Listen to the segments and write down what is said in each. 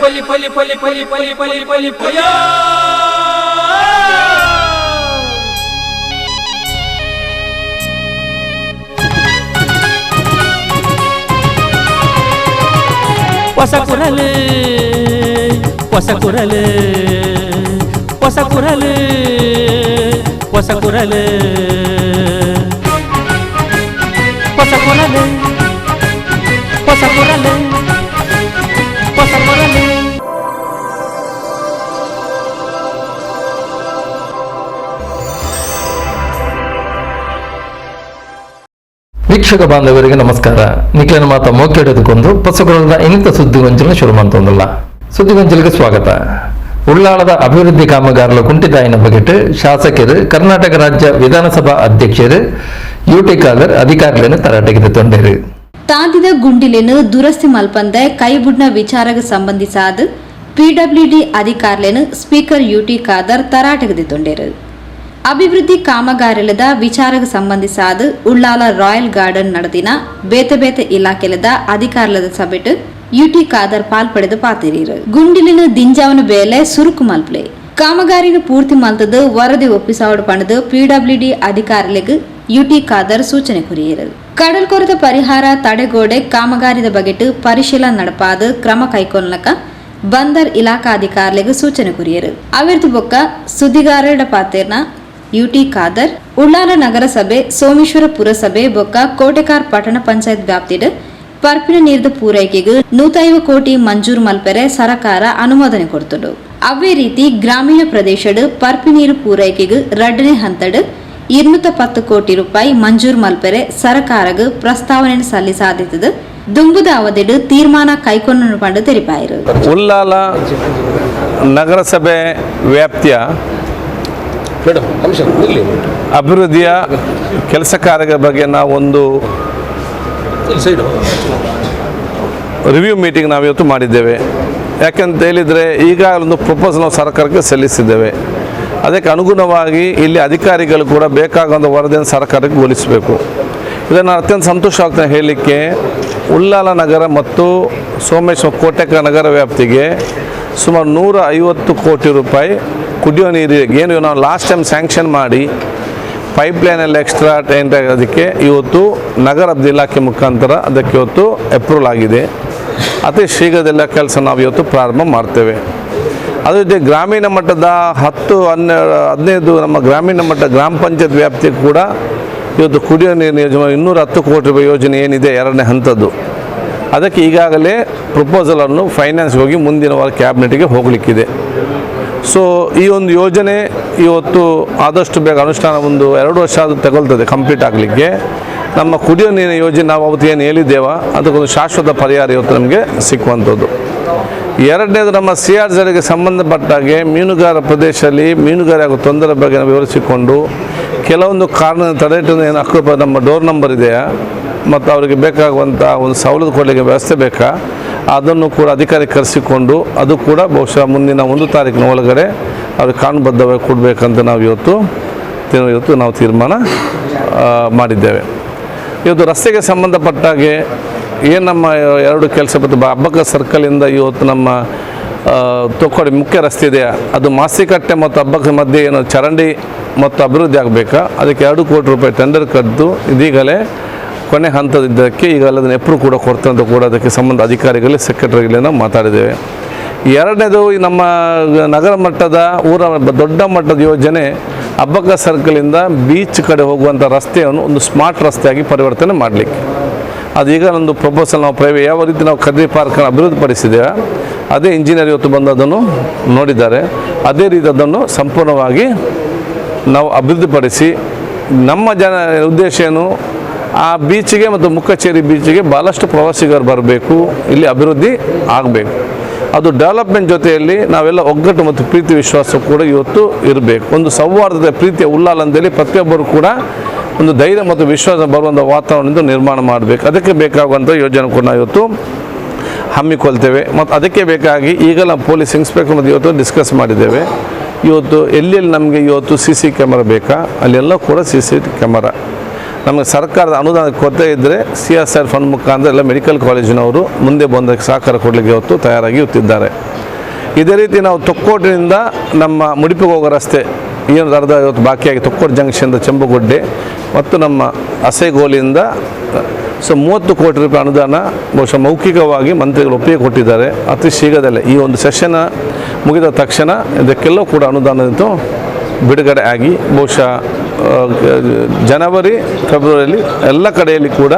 ಹೊಸ ಕುರಲು ಹೊಸ ಕುರಲು ಹೊಸ ಕುರಲು ಹೊಸ ಕುರಲು ಹೊಸ ಕುರಲು ಹೊಸ ಕುರಲು ಹೊಸ ಕುರಲು. ವೀಕ್ಷಕ ಬಾಂಧವರಿಗೆ ನಮಸ್ಕಾರ. ನಿಖಿಲನ ಮಾತ ಮೋಕೆಡೋದಕ್ಕೊಂದು ಹೊಸಕುರಲದ ಇನ್ನಿತ ಸುದ್ದಿಗೊಂಚಲು ಶುರು ಮಾಡ್ತೊಂದಲ್ಲ. ಸುದ್ದಿಗೊಂಚಲಿಗೆ ಸ್ವಾಗತ. ಉಳ್ಳಾಳದ ಅಭಿವೃದ್ಧಿ ಕಾಮಗಾರల ಕುಂಠಿತಾಯಿನ ಬಗೆಟ್ ಶಾಸಕರು ಕರ್ನಾಟಕ ರಾಜ್ಯ ವಿಧಾನಸಭಾ ಅಧ್ಯಕ್ಷರು ಯುಟಿ ಖಾದರ್ ಅಧಿಕಾರಿಗಳನ್ನು ತರಾಟೆಗೆ ತೊಂಡರು. ತಾಂದಿದ ಗುಂಡಿಲೆನು ದುರಸ್ತಿ ಮಲ್ಪಂದ ಕೈಬುಡ್ನ ವಿಚಾರಕ್ಕೆ ಸಂಬಂಧಿಸಾದ ಪಿಡಬ್ಲ್ಯೂಡಿ ಅಧಿಕಾರಿಗಳನ್ನು ಸ್ಪೀಕರ್ ಯುಟಿ ಖಾದರ್ ತರಾಟೆಗೆ ತೊಂಡರು. ಅಭಿವೃದ್ಧಿ ಕಾಮಗಾರಿಲದ ವಿಚಾರಕ್ಕೆ ಸಂಬಂಧಿಸಾದ ಉಳ್ಳಾಲ ರಾಯಲ್ ಗಾರ್ಡನ್ ನಡೆದಿನ ಬೇತೆ ಬೇತೆ ಇಲಾಖೆಲದ ಅಧಿಕಾರಿಲದ ಸಭೆಟ್ ಯುಟಿ ಖಾದರ್ ಪಾಲ್ಪಡೆದು ಪಾತಿರೀರು. ಗುಂಡಿಲಿನ ದಿಂಜಾವನ ಬೇಲೆ ಸುರುಕು ಮಲ್ಪಲೆ ಕಾಮಗಾರಿನ ಪೂರ್ತಿ ಮಲ್ತದು ವರದಿ ಒಪ್ಪಿಸಾವಡು ಪಣದು ಪಿಡಬ್ಲ್ಯೂಡಿ ಅಧಿಕಾರಿಗಳಿಗೆ ಯುಟಿ ಖಾದರ್ ಸೂಚನೆ ಕೊರಿಯರು. ಕಡಲ್ ಕೊರೆತ ಪರಿಹಾರ ತಡೆಗೋಡೆ ಕಾಮಗಾರಿದ ಬಗೆಟ್ ಪರಿಶೀಲನೆ ನಡಪಾದ ಕ್ರಮ ಕೈಗೊಳ್ಳಕ ಬಂದರ್ ಇಲಾಖಾ ಅಧಿಕಾರಿಗಳಿಗೆ ಸೂಚನೆ ಕೊರಿಯರು. ಅವಿರ್ದು ಬೊಕ್ಕ ಸುದ್ದಿಗಾರರ ಪಾತೆರ್ನ ಯುಟಿ ಖಾದರ್ ಉಳ್ಳಾಲ ನಗರಸಭೆ ಸೋಮೇಶ್ವರ ಪುರಸಭೆ ಬೊಕ್ಕ ಕೋಟೆಕಾರ್ ಪಟ್ಟಣ ಪಂಚಾಯತ್ ವ್ಯಾಪ್ತಿಡ್ ಪರ್ಪಿನ ನೀರಿದ ಪೂರೈಕೆಗೆ 150 ಕೋಟಿ ಮಂಜೂರು ಮಲ್ಪೆರೆ ಸರ್ಕಾರ ಅನುಮೋದನೆ ಕೊಡ್ತಡು. ಅವೇ ರೀತಿ ಗ್ರಾಮೀಣ ಪ್ರದೇಶಡ್ ಪರ್ಪಿ ನೀರು ಪೂರೈಕೆಗೆ 2ನೇ ಹಂತಡ್ 210 ಕೋಟಿ ರೂಪಾಯಿ ಮಂಜೂರು ಮಲ್ಪೆರೆ ಸರ್ಕಾರಗ ಪ್ರಸ್ತಾವನೆ ಸಲ್ಲಿಸಾದಿತ್ತದು ದುಂಬುದ ಅವಧಿಡ್ ತೀರ್ಮಾನ ಕೈಗೊಂಡು ಪಂಡು ತೆರಿಪಾಯಿರು. ಉಳ್ಳಾಲ ನಗರಸಭೆ ವ್ಯಾಪ್ತಿಯ ಅಭಿವೃದ್ಧಿಯ ಕೆಲಸ ಕಾರ್ಯಗಳ ಬಗ್ಗೆ ನಾವೊಂದು ರಿವ್ಯೂ ಮೀಟಿಂಗ್ ನಾವು ಇವತ್ತು ಮಾಡಿದ್ದೇವೆ. ಯಾಕೆಂತ ಹೇಳಿದರೆ ಈಗಾಗಲೊಂದು ಪ್ರಪೋಸಲ್ ನಾವು ಸರ್ಕಾರಕ್ಕೆ ಸಲ್ಲಿಸಿದ್ದೇವೆ. ಅದಕ್ಕೆ ಅನುಗುಣವಾಗಿ ಇಲ್ಲಿ ಅಧಿಕಾರಿಗಳು ಕೂಡ ಬೇಕಾಗುವಂಥ ವರದಿಯನ್ನು ಸರ್ಕಾರಕ್ಕೆ ಹೋಲಿಸಬೇಕು. ಇದನ್ನು ಅತ್ಯಂತ ಸಂತೋಷವಾಗ್ತದೆ ಹೇಳಲಿಕ್ಕೆ. ಉಳ್ಳಾಲ ನಗರ ಮತ್ತು ಸೋಮೇಶ್ವರ ಕೋಟೆಕ ನಗರ ವ್ಯಾಪ್ತಿಗೆ ಸುಮಾರು 150 ಕೋಟಿ ರೂಪಾಯಿ ಕುಡಿಯೋ ನೀರಿಗೆ ಏನು ನಾವು ಲಾಸ್ಟ್ ಟೈಮ್ ಸ್ಯಾಂಕ್ಷನ್ ಮಾಡಿ ಪೈಪ್ಲೈನಲ್ಲಿ ಎಕ್ಸ್ಟ್ರಾ ಅದಕ್ಕೆ ಇವತ್ತು ನಗರದ ಇಲಾಖೆ ಮುಖಾಂತರ ಅದಕ್ಕೆ ಇವತ್ತು ಅಪ್ರೂವಲ್ ಆಗಿದೆ. ಅತಿ ಶೀಘ್ರದೆಲ್ಲ ಕೆಲಸ ನಾವು ಇವತ್ತು ಪ್ರಾರಂಭ ಮಾಡ್ತೇವೆ. ಅದೇ ರೀತಿ ಗ್ರಾಮೀಣ ಮಟ್ಟದ 10-15 ನಮ್ಮ ಗ್ರಾಮೀಣ ಮಟ್ಟ ಗ್ರಾಮ ಪಂಚಾಯತ್ ವ್ಯಾಪ್ತಿ ಕೂಡ ಇವತ್ತು ಕುಡಿಯೋ ನೀರಿನ ಯೋಜನೆ 210 ಕೋಟಿ ರೂಪಾಯಿ ಯೋಜನೆ ಏನಿದೆ 2ನೇ ಹಂತದ್ದು, ಅದಕ್ಕೆ ಈಗಾಗಲೇ ಪ್ರಪೋಸಲನ್ನು ಫೈನಾನ್ಸ್ ಹೋಗಿ ಮುಂದಿನ ವಾರ ಕ್ಯಾಬಿನೆಟ್ಗೆ ಹೋಗಲಿಕ್ಕಿದೆ. ಸೊ ಈ ಒಂದು ಯೋಜನೆ ಇವತ್ತು ಆದಷ್ಟು ಬೇಗ ಅನುಷ್ಠಾನ 1-2 ವರ್ಷ ಅದು ತಗೊಳ್ತದೆ ಕಂಪ್ಲೀಟ್ ಆಗಲಿಕ್ಕೆ. ನಮ್ಮ ಕುಡಿಯೋ ನೀರಿನ ಯೋಜನೆ ನಾವು ಅವತ್ತು ಏನು ಹೇಳಿದ್ದೇವೋ ಅದಕ್ಕೊಂದು ಶಾಶ್ವತ ಪರಿಹಾರ ಇವತ್ತು ನಮಗೆ ಸಿಕ್ಕುವಂಥದ್ದು. ಎರಡನೇದು ನಮ್ಮ CRZಗೆ ಸಂಬಂಧಪಟ್ಟಾಗೆ ಮೀನುಗಾರ ಪ್ರದೇಶದಲ್ಲಿ ಮೀನುಗಾರ ಆಗೋ ತೊಂದರೆ ಬಗ್ಗೆ ನಾವು ವಿವರಿಸಿಕೊಂಡು ಕೆಲವೊಂದು ಕಾರಣ ತಡೆಹಿಟ್ಟು ಏನು ಅಕ್ರೂಪ ನಮ್ಮ ಡೋರ್ ನಂಬರ್ ಇದೆಯಾ ಮತ್ತು ಅವರಿಗೆ ಬೇಕಾಗುವಂಥ ಒಂದು ಸವಲತ್ತು ಕೊಡಲಿಕ್ಕೆ ವ್ಯವಸ್ಥೆ ಬೇಕಾ ಅದನ್ನು ಕೂಡ ಅಧಿಕಾರಿ ಕರೆಸಿಕೊಂಡು ಅದು ಕೂಡ ಬಹುಶಃ ಮುಂದಿನ 1 ತಾರೀಕಿನ ಒಳಗಡೆ ಅವ್ರಿಗೆ ಕಾನೂನುಬದ್ಧವಾಗಿ ಕೊಡಬೇಕಂತ ನಾವು ಇವತ್ತು ನಾವು ತೀರ್ಮಾನ ಮಾಡಿದ್ದೇವೆ. ಇವತ್ತು ರಸ್ತೆಗೆ ಸಂಬಂಧಪಟ್ಟಾಗೆ ಏನು ನಮ್ಮ 2 ಕೆಲಸ ಮತ್ತು ಅಬ್ಬಕ್ಕ ಸರ್ಕಲಿಂದ ಇವತ್ತು ನಮ್ಮ ತೊಕ್ಕೊಡಿ ಮುಖ್ಯ ರಸ್ತೆ ಇದೆಯಾ ಅದು ಮಾಸಿಕಟ್ಟೆ ಮತ್ತು ಅಬ್ಬಕ್ಕ ಮಧ್ಯೆ ಏನು ಚರಂಡಿ ಮತ್ತು ಅಭಿವೃದ್ಧಿ ಆಗಬೇಕಾ ಅದಕ್ಕೆ 2 ಕೋಟಿ ರೂಪಾಯಿ ಟೆಂಡರ್ ಕರೆದು ಇದೀಗಲೇ ಕೊನೆ ಹಂತದಿದ್ದಕ್ಕೆ ಈಗ ಅದನ್ನು ಅಪ್ರೂವ್ ಕೂಡ ಕೊಡ್ತಂತ ಕೂಡ ಅದಕ್ಕೆ ಸಂಬಂಧ ಅಧಿಕಾರಿಗಳಿಗೆ ಸೆಕ್ರೆಟರಿಗಳೇ ನಾವು ಮಾತಾಡಿದ್ದೇವೆ. ಎರಡನೇದು ನಮ್ಮ ನಗರ ಮಟ್ಟದ ದೊಡ್ಡ ಮಟ್ಟದ ಯೋಜನೆ ಅಬ್ಬಕ್ಕ ಸರ್ಕಲಿಂದ ಬೀಚ್ ಕಡೆ ಹೋಗುವಂಥ ರಸ್ತೆಯನ್ನು ಒಂದು ಸ್ಮಾರ್ಟ್ ರಸ್ತೆಯಾಗಿ ಪರಿವರ್ತನೆ ಮಾಡಲಿಕ್ಕೆ ಅದೀಗ ಒಂದು ಪ್ರಪೋಸಲ್ ನಾವು ಯಾವ ರೀತಿ ನಾವು ಕದ್ರಿ ಪಾರ್ಕನ್ನು ಅಭಿವೃದ್ಧಿಪಡಿಸಿದ್ದೇವೆ ಅದೇ ಇಂಜಿನಿಯರ್ ಇವತ್ತು ಬಂದು ಅದನ್ನು ನೋಡಿದ್ದಾರೆ. ಅದೇ ರೀತಿ ಅದನ್ನು ಸಂಪೂರ್ಣವಾಗಿ ನಾವು ಅಭಿವೃದ್ಧಿಪಡಿಸಿ ನಮ್ಮ ಉದ್ದೇಶ ಏನು ಆ ಬೀಚಿಗೆ ಮತ್ತು ಮುಕ್ಕಚೇರಿ ಬೀಚಿಗೆ ಭಾಳಷ್ಟು ಪ್ರವಾಸಿಗರು ಬರಬೇಕು, ಇಲ್ಲಿ ಅಭಿವೃದ್ಧಿ ಆಗಬೇಕು. ಅದು ಡೆವಲಪ್ಮೆಂಟ್ ಜೊತೆಯಲ್ಲಿ ನಾವೆಲ್ಲ ಒಗ್ಗಟ್ಟು ಮತ್ತು ಪ್ರೀತಿ ವಿಶ್ವಾಸ ಕೂಡ ಇವತ್ತು ಇರಬೇಕು. ಒಂದು ಸೌಹಾರ್ದದ ಪ್ರೀತಿಯ ಉಳ್ಳಾಲ ಅಂತೇಳಿ ಪ್ರತಿಯೊಬ್ಬರು ಕೂಡ ಒಂದು ಧೈರ್ಯ ಮತ್ತು ವಿಶ್ವಾಸ ಬರುವಂಥ ವಾತಾವರಣದಿಂದ ನಿರ್ಮಾಣ ಮಾಡಬೇಕು. ಅದಕ್ಕೆ ಬೇಕಾಗುವಂಥ ಯೋಜನೆ ಕೂಡ ನಾವು ಇವತ್ತು ಹಮ್ಮಿಕೊಳ್ತೇವೆ. ಮತ್ತು ಅದಕ್ಕೆ ಬೇಕಾಗಿ ಈಗ ನಾವು ಪೊಲೀಸ್ ಇನ್ಸ್ಪೆಕ್ಟರ್ ಮತ್ತು ಇವತ್ತು ಡಿಸ್ಕಸ್ ಮಾಡಿದ್ದೇವೆ. ಇವತ್ತು ಎಲ್ಲೆಲ್ಲಿ ನಮಗೆ ಇವತ್ತು CC ಕ್ಯಾಮರಾ ಬೇಕಾ ಅಲ್ಲೆಲ್ಲ ಕೂಡ CC ಕ್ಯಾಮರಾ ನಮಗೆ ಸರ್ಕಾರದ ಅನುದಾನ ಕೊರತೆ ಇದ್ದರೆ CSR ಫಂಡ್ ಮುಖಾಂತರ ಎಲ್ಲ ಮೆಡಿಕಲ್ ಕಾಲೇಜಿನವರು ಮುಂದೆ ಬಂದಕ್ಕೆ ಸಹಕಾರ ಕೊಡಲಿಕ್ಕೆ ಇವತ್ತು ತಯಾರಾಗಿ ಇರ್ತಿದ್ದಾರೆ. ಇದೇ ರೀತಿ ನಾವು ತೊಕ್ಕೋಟಿನಿಂದ ನಮ್ಮ ಮುಡಿಪಿಗೆ ಹೋಗೋ ರಸ್ತೆ ಏನು ಅರ್ಧ ಇವತ್ತು ಬಾಕಿಯಾಗಿ ತೊಕ್ಕೋಟು ಜಂಕ್ಷನ್ದ ಚೆಂಬುಗುಡ್ಡೆ ಮತ್ತು ನಮ್ಮ ಹಸೆಗೋಲಿಯಿಂದ 30 ಕೋಟಿ ರೂಪಾಯಿ ಅನುದಾನ ಬಹುಶಃ ಮೌಖಿಕವಾಗಿ ಮಂತ್ರಿಗಳು ಒಪ್ಪಿಗೆ ಕೊಟ್ಟಿದ್ದಾರೆ. ಅತಿ ಶೀಘ್ರದಲ್ಲೇ ಈ ಒಂದು ಸೆಷನ್ ಮುಗಿದ ತಕ್ಷಣ ಇದಕ್ಕೆಲ್ಲ ಕೂಡ ಅನುದಾನ ಬಿಡುಗಡೆ ಆಗಿ ಬಹುಶಃ ಜನವರಿ ಫೆಬ್ರವರಿಯಲ್ಲಿ ಎಲ್ಲ ಕಡೆಯಲ್ಲಿ ಕೂಡ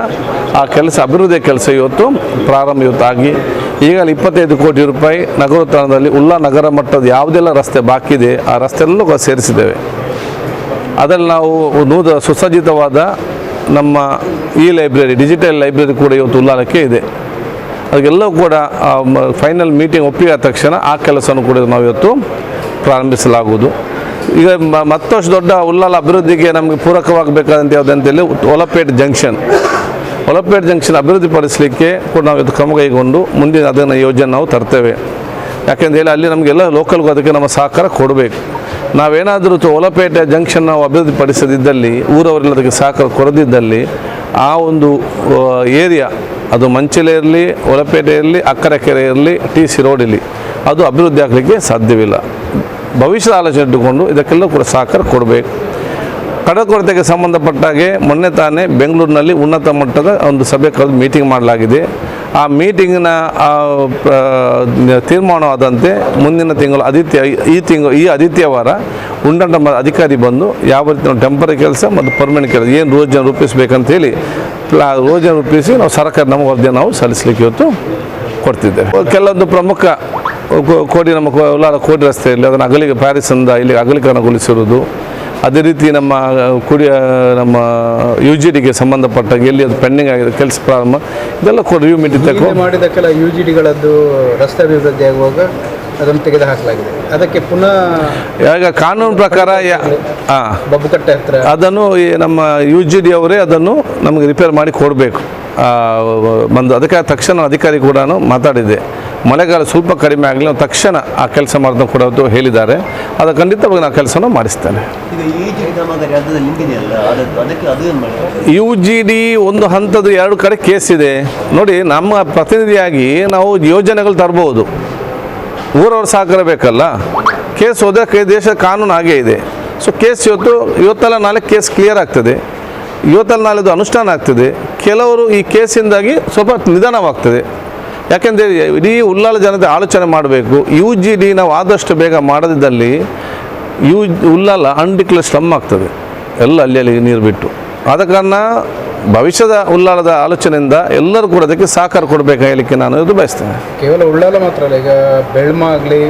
ಆ ಕೆಲಸ ಅಭಿವೃದ್ಧಿಯ ಕೆಲಸ ಇವತ್ತು ಆಗಿ ಈಗಲೇ 25 ಕೋಟಿ ರೂಪಾಯಿ ನಗರೋತ್ಥಾನದಲ್ಲಿ ಉಲ್ಲಾ ನಗರ ಮಟ್ಟದ ಯಾವುದೆಲ್ಲ ರಸ್ತೆ ಬಾಕಿ ಇದೆ ಆ ರಸ್ತೆ ಎಲ್ಲ ಸೇರಿಸಿದ್ದೇವೆ. ಅದರಲ್ಲಿ ನಾವು ಸುಸಜ್ಜಿತವಾದ ನಮ್ಮ ಲೈಬ್ರರಿ ಡಿಜಿಟಲ್ ಲೈಬ್ರರಿ ಕೂಡ ಇವತ್ತು ಉಲ್ಲಾಲಕ್ಕೆ ಇದೆ. ಅದಕ್ಕೆಲ್ಲವೂ ಕೂಡ ಫೈನಲ್ ಮೀಟಿಂಗ್ ಒಪ್ಪಿಗೆ ಆದ ತಕ್ಷಣ ಆ ಕೆಲಸವನ್ನು ಕೂಡ ನಾವು ಇವತ್ತು ಪ್ರಾರಂಭಿಸಲಾಗುವುದು. ಈಗ ಮತ್ತಷ್ಟು ದೊಡ್ಡ ಉಲ್ಲಾಲ ಅಭಿವೃದ್ಧಿಗೆ ನಮಗೆ ಪೂರಕವಾಗಬೇಕಾದಂಥ ಯಾವುದಂತೇಳಿ ಒಲಪೇಟ್ ಜಂಕ್ಷನ್ ಅಭಿವೃದ್ಧಿಪಡಿಸಲಿಕ್ಕೆ ಕೂಡ ನಾವು ಇದು ಕ್ರಮ ಕೈಗೊಂಡು ಮುಂದಿನ ಅದನ್ನು ಯೋಜನೆ ನಾವು ತರ್ತೇವೆ. ಯಾಕೆಂದರೆ ಅಲ್ಲಿ ನಮಗೆಲ್ಲ ಲೋಕಲ್ಗೂ ಅದಕ್ಕೆ ನಮ್ಮ ಸಹಕಾರ ಕೊಡಬೇಕು. ನಾವೇನಾದರೂ ಒಲಪೇಟೆ ಜಂಕ್ಷನ್ ನಾವು ಅಭಿವೃದ್ಧಿಪಡಿಸದಿದ್ದಲ್ಲಿ ಊರವರೆಲ್ಲ ಅದಕ್ಕೆ ಸಹಕಾರ ಕೊಡದಿದ್ದಲ್ಲಿ ಆ ಒಂದು ಏರಿಯಾ ಅದು ಮಂಚಿಲೆ ಇರಲಿ, ಒಲಪೇಟೆ ಇರಲಿ, ಅಕ್ಕರೆಕೆರೆ ಇರಲಿ, TC ರೋಡ್ ಇರಲಿ ಅದು ಅಭಿವೃದ್ಧಿ ಆಗಲಿಕ್ಕೆ ಸಾಧ್ಯವಿಲ್ಲ. ಭವಿಷ್ಯದ ಆಲೋಚನೆ ಇಟ್ಟುಕೊಂಡು ಇದಕ್ಕೆಲ್ಲ ಕೂಡ ಸಹಕಾರ ಕೊಡಬೇಕು. ಕಡಕೊರತೆಗೆ ಸಂಬಂಧಪಟ್ಟಾಗೆ ಮೊನ್ನೆ ತಾನೇ ಬೆಂಗಳೂರಿನಲ್ಲಿ ಉನ್ನತ ಮಟ್ಟದ ಒಂದು ಸಭೆ ಕರೆದು ಮೀಟಿಂಗ್ ಮಾಡಲಾಗಿದೆ. ಆ ಮೀಟಿಂಗಿನ ತೀರ್ಮಾನವಾದಂತೆ ಮುಂದಿನ ತಿಂಗಳು ಈ ಆದಿತ್ಯವಾರ ಉಂಡಂಡ ಅಧಿಕಾರಿ ಬಂದು ಯಾವ ರೀತಿ ನಾವು ಟೆಂಪರರಿ ಕೆಲಸ ಮತ್ತು ಪರ್ಮನೆಂಟ್ ಕೆಲಸ ಏನು ರೋಜನ ರೂಪಿಸಬೇಕಂತೇಳಿ ರೋಜನ ರೂಪಿಸಿ ನಾವು ಸರ್ಕಾರ ನಮ್ಮ ವರದಿಯನ್ನು ನಾವು ಸಲ್ಲಿಸಲಿಕ್ಕೆ ಇವತ್ತು ಕೊಡ್ತಿದ್ದೇವೆ. ಕೆಲವೊಂದು ಪ್ರಮುಖ ಕೋಡಿ ನಮ್ಮ ಉಲ್ಲಾಲ ಕೋಡಿ ರಸ್ತೆಯಲ್ಲಿ ಅದನ್ನು ಪ್ಯಾರಿಸಿಂದ ಇಲ್ಲಿ ಅಗಲೀಕರಣಗೊಳಿಸಿರುವುದು, ಅದೇ ರೀತಿ ನಮ್ಮ UGDಗೆ ಸಂಬಂಧಪಟ್ಟ ಎಲ್ಲಿ ಅದು ಪೆಂಡಿಂಗ್ ಆಗಿದೆ ಕೆಲಸ ಪ್ರಾರಂಭ ಇದೆಲ್ಲ ಕೂಡ ರಿವ್ಯೂ ಮೀಟಿಂಗ್ ಮಾಡಿದ ಕೆಲ UGDಗಳದ್ದು ರಸ್ತೆ ಅಭಿವೃದ್ಧಿ ಆಗುವಾಗ ಅದನ್ನು ತೆಗೆದುಹಾಕಲಾಗಿದೆ. ಅದಕ್ಕೆ ಪುನಃ ಈಗ ಕಾನೂನು ಪ್ರಕಾರ ಬಬ್ಬುಕಟ್ಟೆ ಹತ್ರ ಅದನ್ನು ನಮ್ಮ UGD ಅವರೇ ಅದನ್ನು ನಮಗೆ ರಿಪೇರ್ ಮಾಡಿ ಕೊಡಬೇಕು. ಅದಕ್ಕೆ ತಕ್ಷಣ ಅಧಿಕಾರಿ ಕೂಡ ಮಾತಾಡಿದೆ. ಮಳೆಗಾಲ ಸ್ವಲ್ಪ ಕಡಿಮೆ ಆಗಲಿ ತಕ್ಷಣ ಆ ಕೆಲಸ ಮಾಡೋದು ಕೂಡ ಹೇಳಿದ್ದಾರೆ. ಅದು ಖಂಡಿತವಾಗಿ ನಾವು ಕೆಲಸವನ್ನು ಮಾಡಿಸ್ತೇನೆ. UGD ಒಂದು ಹಂತದ 2 ಕಡೆ ಕೇಸ್ ಇದೆ ನೋಡಿ. ನಮ್ಮ ಪ್ರತಿನಿಧಿಯಾಗಿ ನಾವು ಯೋಜನೆಗಳು ತರಬಹುದು, ಊರವ್ರು ಸಹಕಾರ ಬೇಕಲ್ಲ. ಕೇಸ್ ಹೋದರೆ ದೇಶದ ಕಾನೂನು ಹಾಗೇ ಇದೆ. ಸೊ ಕೇಸ್ ಇವತ್ತಲ್ಲ ನಾಳೆ ಕೇಸ್ ಕ್ಲಿಯರ್ ಆಗ್ತದೆ, ಇವತ್ತಲ್ಲ ನಾಳೆದು ಅನುಷ್ಠಾನ ಆಗ್ತದೆ. ಕೆಲವರು ಈ ಕೇಸಿಂದಾಗಿ ಸ್ವಲ್ಪ ನಿಧಾನವಾಗ್ತದೆ. ಯಾಕೆಂದರೆ ಇಡೀ ಉಲ್ಲಾಲ ಜನತೆ ಆಲೋಚನೆ ಮಾಡಬೇಕು. UGD ನಾವು ಆದಷ್ಟು ಬೇಗ ಮಾಡದಿದ್ದಲ್ಲಿ ಉಲ್ಲಾಲ ಅನ್ಡಿಕ್ಲೇರ್ ಸ್ಲಮ್ ಆಗ್ತದೆ, ಎಲ್ಲ ಅಲ್ಲಿ ನೀರು ಬಿಟ್ಟು. ಆದ ಕಾರಣ ಭವಿಷ್ಯದ ಉಲ್ಲಾಲದ ಆಲೋಚನೆಯಿಂದ ಎಲ್ಲರೂ ಕೂಡ ಅದಕ್ಕೆ ಸಹಕಾರ ಕೊಡಬೇಕು ಹೇಳಲಿಕ್ಕೆ ನಾನು ಇದು ಬಯಸ್ತೇನೆ. ಕೇವಲ ಉಳ್ಳಾಲ ಮಾತ್ರ ಅಲ್ಲ, ಈಗ ಬೆಳ್ಮ ಆಗಲಿ,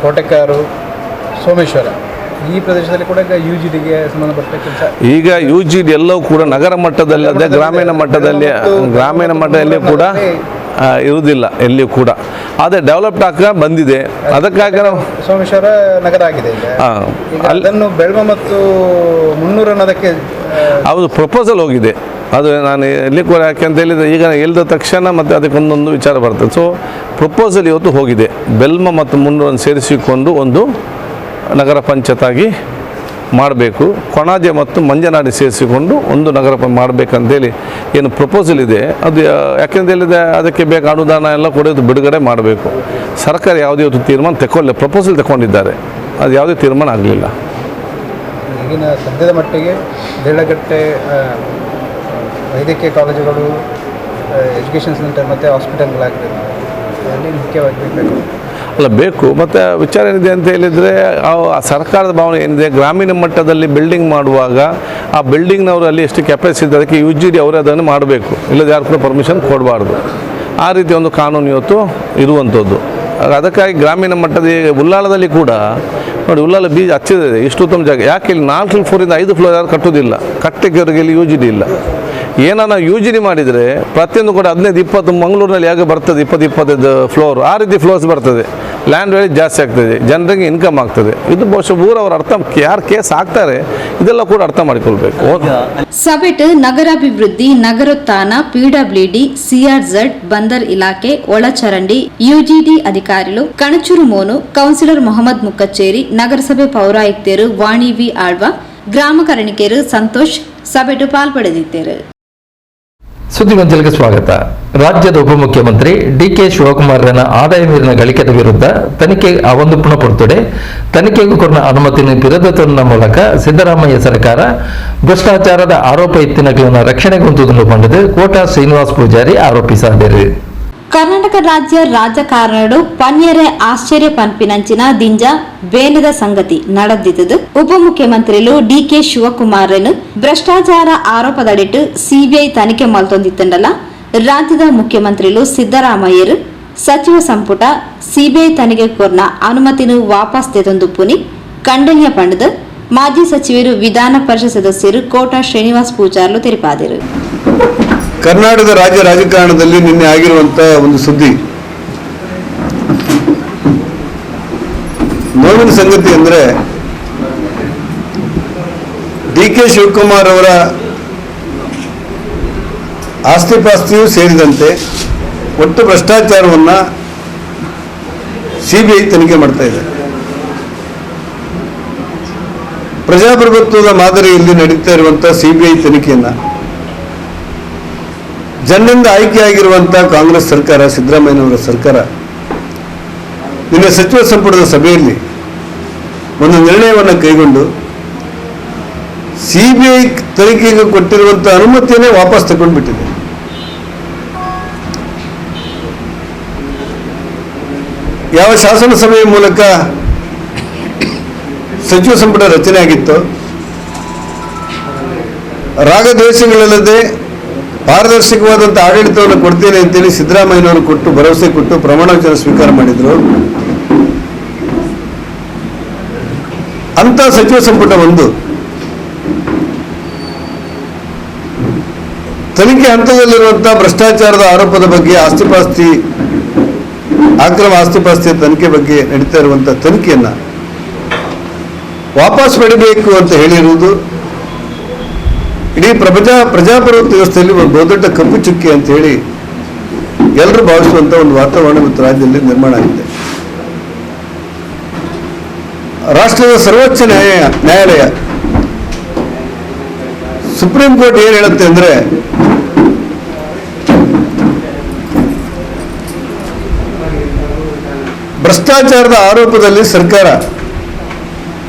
ಕೋಟೆಕಾರು, ಸೋಮೇಶ್ವರ ಈ ಪ್ರದೇಶದಲ್ಲಿ ಕೂಡ UGDಗೆ ಸಂಬಂಧಪಟ್ಟ ಕೆಲಸ. ಈಗ UGD ಎಲ್ಲವೂ ಕೂಡ ನಗರ ಮಟ್ಟದಲ್ಲಿ ಅದೇ ಗ್ರಾಮೀಣ ಮಟ್ಟದಲ್ಲಿ ಕೂಡ ಇರುವುದಿಲ್ಲ ಎಲ್ಲಿಯೂ ಕೂಡ. ಆದರೆ ಡೆವಲಪ್ಡ್ ಆಗ ಬಂದಿದೆ. ಅದಕ್ಕಾಗಿ ನಾವು ಸೋಮೇಶ್ವರ ನಗರ ಆಗಿದೆ. ಅದನ್ನು ಬೆಳ್ಮ ಮತ್ತು ಮುನ್ನೂರು ಅನ್ನೋದಕ್ಕೆ ಹೌದು ಪ್ರಪೋಸಲ್ ಹೋಗಿದೆ. ಅದು ನಾನು ಎಲ್ಲಿ ಕೂಡ ಯಾಕೆ ಅಂತ ಹೇಳಿದರೆ ಈಗ ಹೇಳಿದ ತಕ್ಷಣ ಮತ್ತು ಅದಕ್ಕೊಂದೊಂದು ವಿಚಾರ ಬರ್ತದೆ. ಸೊ ಪ್ರಪೋಸಲ್ ಇವತ್ತು ಹೋಗಿದೆ. ಬೆಲ್ಮ ಮತ್ತು ಮುನ್ನೂರನ್ನು ಸೇರಿಸಿಕೊಂಡು ಒಂದು ನಗರ ಪಂಚಾಯತ್ ಮಾಡಬೇಕು. ಕೊಣಾಜೆ ಮತ್ತು ಮಂಜನಾಡಿ ಸೇರಿಸಿಕೊಂಡು ಒಂದು ನಗರ ಮಾಡಬೇಕಂತೇಳಿ ಏನು ಪ್ರಪೋಸಲ್ ಇದೆ. ಅದು ಯಾಕೆಂತ ಹೇಳಿದರೆ ಅದಕ್ಕೆ ಬೇಕಾದ ಅನುದಾನ ಎಲ್ಲ ಕೊಡೋದು ಬಿಡುಗಡೆ ಮಾಡಬೇಕು. ಸರ್ಕಾರ ಯಾವುದೇ ಇವತ್ತು ತೀರ್ಮಾನ ಪ್ರಪೋಸಲ್ ತಗೊಂಡಿದ್ದಾರೆ, ಅದು ಯಾವುದೇ ತೀರ್ಮಾನ ಆಗಲಿಲ್ಲ. ಈಗಿನ ಸದ್ಯದ ಮಟ್ಟಿಗೆ ದೇಳಗಟ್ಟೆ ವೈದ್ಯಕೀಯ ಕಾಲೇಜುಗಳು, ಎಜುಕೇಷನ್ ಸೆಂಟರ್ ಮತ್ತು ಹಾಸ್ಪಿಟಲ್ಗಳಾಗಿದೆ, ಅಲ್ಲಿ ಮುಖ್ಯವಾಗಿ ಬೇಕು. ಮತ್ತು ವಿಚಾರ ಏನಿದೆ ಅಂತ ಹೇಳಿದರೆ ಆ ಸರ್ಕಾರದ ಭಾವನೆ ಏನಿದೆ, ಗ್ರಾಮೀಣ ಮಟ್ಟದಲ್ಲಿ ಬಿಲ್ಡಿಂಗ್ ಮಾಡುವಾಗ ಆ ಬಿಲ್ಡಿಂಗ್ನವರು ಅಲ್ಲಿ ಎಷ್ಟು ಕೆಪಾಸಿಟಿ ಅದಕ್ಕೆ UGD ಅವರೇ ಅದನ್ನು ಮಾಡಬೇಕು, ಇಲ್ಲದ ಯಾರು ಕೂಡ ಪರ್ಮಿಷನ್ ಕೊಡಬಾರ್ದು. ಆ ರೀತಿ ಒಂದು ಕಾನೂನು ಇವತ್ತು ಇರುವಂಥದ್ದು. ಅದಕ್ಕಾಗಿ ಗ್ರಾಮೀಣ ಮಟ್ಟದ ಉಲ್ಲಾಲದಲ್ಲಿ ಕೂಡ ನೋಡಿ, ಉಲ್ಲಾಲ ಬೀಜ ಹಚ್ಚಿದೆ ಇಷ್ಟು ಉತ್ತಮ ಜಾಗ. ಯಾಕೆ ಇಲ್ಲಿ 4 ಫ್ಲೋರಿಂದ 5 ಫ್ಲೋರ್ ಯಾರು ಕಟ್ಟೋದಿಲ್ಲ, ಕಟ್ಟೆಗೆ ಇಲ್ಲಿ UGD ಇಲ್ಲ. ಏನಾನ UGD ಮಾಡಿದರೆ ಪ್ರತಿಯೊಂದು ಕೂಡ 15-20 ಮಂಗಳೂರಿನಲ್ಲಿ ಹೇಗೆ ಬರ್ತದೆ 20-25 ಫ್ಲೋರ್, ಆ ರೀತಿ ಫ್ಲೋರ್ಸ್ ಬರ್ತದೆ. ಲ್ಯಾಂಡ್ ವ್ಯಾಲ್ಯೂ ಜಾಸ್ತಿ ಆಗ್ತದೆ, ಜನರಿಗೆ ಇನ್ಕಮ್ ಆಗ್ತದೆ. ಇದು ಬಹುಶಃ ಊರವರು ಯಾರು ಕೇಸ್ ಹಾಕ್ತಾರೆ ಇದೆಲ್ಲ ಕೂಡ ಅರ್ಥ ಮಾಡಿಕೊಳ್ಬೇಕು. ಸಭೆಟ್ ನಗರಾಭಿವೃದ್ಧಿ, ನಗರೋತ್ಥಾನ, PWD, CRZ, ಬಂದರ್ ಇಲಾಖೆ, ಒಳಚರಂಡಿ, UGD ಅಧಿಕಾರಿಗಳು, ಕಣಚೂರು ಮೋನು, ಕೌನ್ಸಿಲರ್ ಮೊಹಮ್ಮದ್ ಮುಕ್ಕಚ್ಚೇರಿ, ನಗರಸಭೆ ಪೌರಾಯುಕ್ತರು ವಾಣಿ ವಿ ಆಳ್ವ, ಗ್ರಾಮ ಕರಣಿಕೆಯರು ಸಂತೋಷ್, ಸಭೆಟು ಪಾಲ್ಪಡೆದಿದ್ದರು. ಸುದ್ದಿಗೊಂಚಲಿಗೆ ಸ್ವಾಗತ. ರಾಜ್ಯದ ಉಪಮುಖ್ಯಮಂತ್ರಿ ಡಿಕೆ ಶಿವಕುಮಾರನ ಆದಾಯ ಮೀರಿನ ಗಳಿಕೆದ ವಿರುದ್ಧ ತನಿಖೆ ಒಂದು ಪುನಃಪುರ್ತುಡೆ ತನಿಖೆಗೂ ಕೊರನ ಅನುಮತಿಯನ್ನು ಬಿರದತನ ಮೂಲಕ ಸಿದ್ದರಾಮಯ್ಯ ಸರ್ಕಾರ ಭ್ರಷ್ಟಾಚಾರದ ಆರೋಪ ಎತ್ತಿನಗಳನ್ನು ರಕ್ಷಣೆಗೊಂದುದನ್ನು ಪಂಡದು ಕೋಟಾ ಶ್ರೀನಿವಾಸ್ ಪೂಜಾರಿ ಆರೋಪಿಸಿದರು. ಕರ್ನಾಟಕ ರಾಜ್ಯ ರಾಜಕಾರಣಡು ಪನ್ಯರೆ ಆಶ್ಚರ್ಯ ಪನ್ಪಿನಂಚಿನ ದಿಂಜ ಬೇನದ ಸಂಗತಿ ನಡೆದಿದ್ದು ಉಪಮುಖ್ಯಮಂತ್ರಿಲು ಡಿಕೆ ಶಿವಕುಮಾರನು ಭ್ರಷ್ಟಾಚಾರ ಆರೋಪದಡಿಟ್ಟು ಸಿಬಿಐ ತನಿಖೆ ಮಲ್ತೊಂದಿತ್ತಂಡಲ್ಲ ರಾಜ್ಯದ ಮುಖ್ಯಮಂತ್ರಿಲು ಸಿದ್ದರಾಮಯ್ಯರು ಸಚಿವ ಸಂಪುಟ ಸಿಬಿಐ ತನಿಖೆ ಕೋರ್ನ ಅನುಮತಿಯನ್ನು ವಾಪಸ್ ತೆಗೆದು ಪುನಿ ಖಂಡನೀಯ ಪಂಡದು ಮಾಜಿ ಸಚಿವರು ವಿಧಾನ ಪರಿಷತ್ ಸದಸ್ಯರು ಕೋಟಾ ಶ್ರೀನಿವಾಸ್ ಪೂಜಾರ್ಲು ತಿಳಿಸಿದರು. ಕರ್ನಾಟಕ ರಾಜ್ಯ ರಾಜಕಾರಣದಲ್ಲಿ ನಿನ್ನೆ ಆಗಿರುವಂತಹ ಒಂದು ಸುದ್ದಿ ನೋವಿನ ಸಂಗತಿ ಅಂದರೆ ಡಿಕೆ ಶಿವಕುಮಾರ್ ಅವರ ಆಸ್ತಿಪಾಸ್ತಿಯೂ ಸೇರಿದಂತೆ ಒಟ್ಟು ಭ್ರಷ್ಟಾಚಾರವನ್ನು ಸಿಬಿಐ ತನಿಖೆ ಮಾಡ್ತಾ ಇದೆ. ಪ್ರಜಾಪ್ರಭುತ್ವದ ಮಾದರಿಯಲ್ಲಿ ನಡೀತಾ ಇರುವಂತಹ ಸಿಬಿಐ ತನಿಖೆಯನ್ನು ಜನರಿಂದ ಆಯ್ಕೆಯಾಗಿರುವಂತಹ ಕಾಂಗ್ರೆಸ್ ಸರ್ಕಾರ, ಸಿದ್ದರಾಮಯ್ಯನವರ ಸರ್ಕಾರ ನಿನ್ನೆ ಸಚಿವ ಸಂಪುಟದ ಸಭೆಯಲ್ಲಿ ಒಂದು ನಿರ್ಣಯವನ್ನು ಕೈಗೊಂಡು ಸಿಬಿಐ ತನಿಖೆಗೆ ಕೊಟ್ಟಿರುವಂತಹ ಅನುಮತಿಯನ್ನೇ ವಾಪಸ್ ತಗೊಂಡ್ಬಿಟ್ಟಿದೆ. ಯಾವ ಶಾಸನ ಸಭೆಯ ಮೂಲಕ ಸಚಿವ ಸಂಪುಟ ರಚನೆ ಆಗಿತ್ತು, ರಾಗದ್ವೇಷಗಳಿಲ್ಲದೆ ಪಾರದರ್ಶಕವಾದಂಥ ಆಡಳಿತವನ್ನು ಕೊಡ್ತೇನೆ ಅಂತೇಳಿ ಸಿದ್ದರಾಮಯ್ಯನವರು ಕೊಟ್ಟು ಭರವಸೆ ಕೊಟ್ಟು ಪ್ರಮಾಣ ವಚನ ಸ್ವೀಕಾರ ಮಾಡಿದರು. ಅಂತ ಸಚಿವ ಸಂಪುಟ ಒಂದು ತನಿಖೆ ಹಂತದಲ್ಲಿರುವಂತಹ ಭ್ರಷ್ಟಾಚಾರದ ಆರೋಪದ ಬಗ್ಗೆ, ಅಕ್ರಮ ಆಸ್ತಿಪಾಸ್ತಿಯ ತನಿಖೆ ಬಗ್ಗೆ ನಡೀತಾ ಇರುವಂತಹ ತನಿಖೆಯನ್ನ ವಾಪಸ್ ಪಡಿಬೇಕು ಅಂತ ಹೇಳಿರುವುದು ಇಡೀ ಪ್ರಜಾಪ್ರಭುತ್ವ ವ್ಯವಸ್ಥೆಯಲ್ಲಿ ಒಂದು ಬಹುದೊಡ್ಡ ಕಪ್ಪು ಚುಕ್ಕೆ ಅಂತ ಹೇಳಿ ಎಲ್ಲರೂ ಭಾವಿಸುವಂತ ಒಂದು ವಾತಾವರಣ ಮತ್ತು ರಾಜ್ಯದಲ್ಲಿ ನಿರ್ಮಾಣ ಆಗಿದೆ. ರಾಷ್ಟ್ರದ ಸರ್ವೋಚ್ಚ ನ್ಯಾಯಾಲಯ ಸುಪ್ರೀಂ ಕೋರ್ಟ್ ಏನ್ ಹೇಳುತ್ತೆ ಅಂದ್ರೆ, ಭ್ರಷ್ಟಾಚಾರದ ಆರೋಪದಲ್ಲಿ ಸರ್ಕಾರ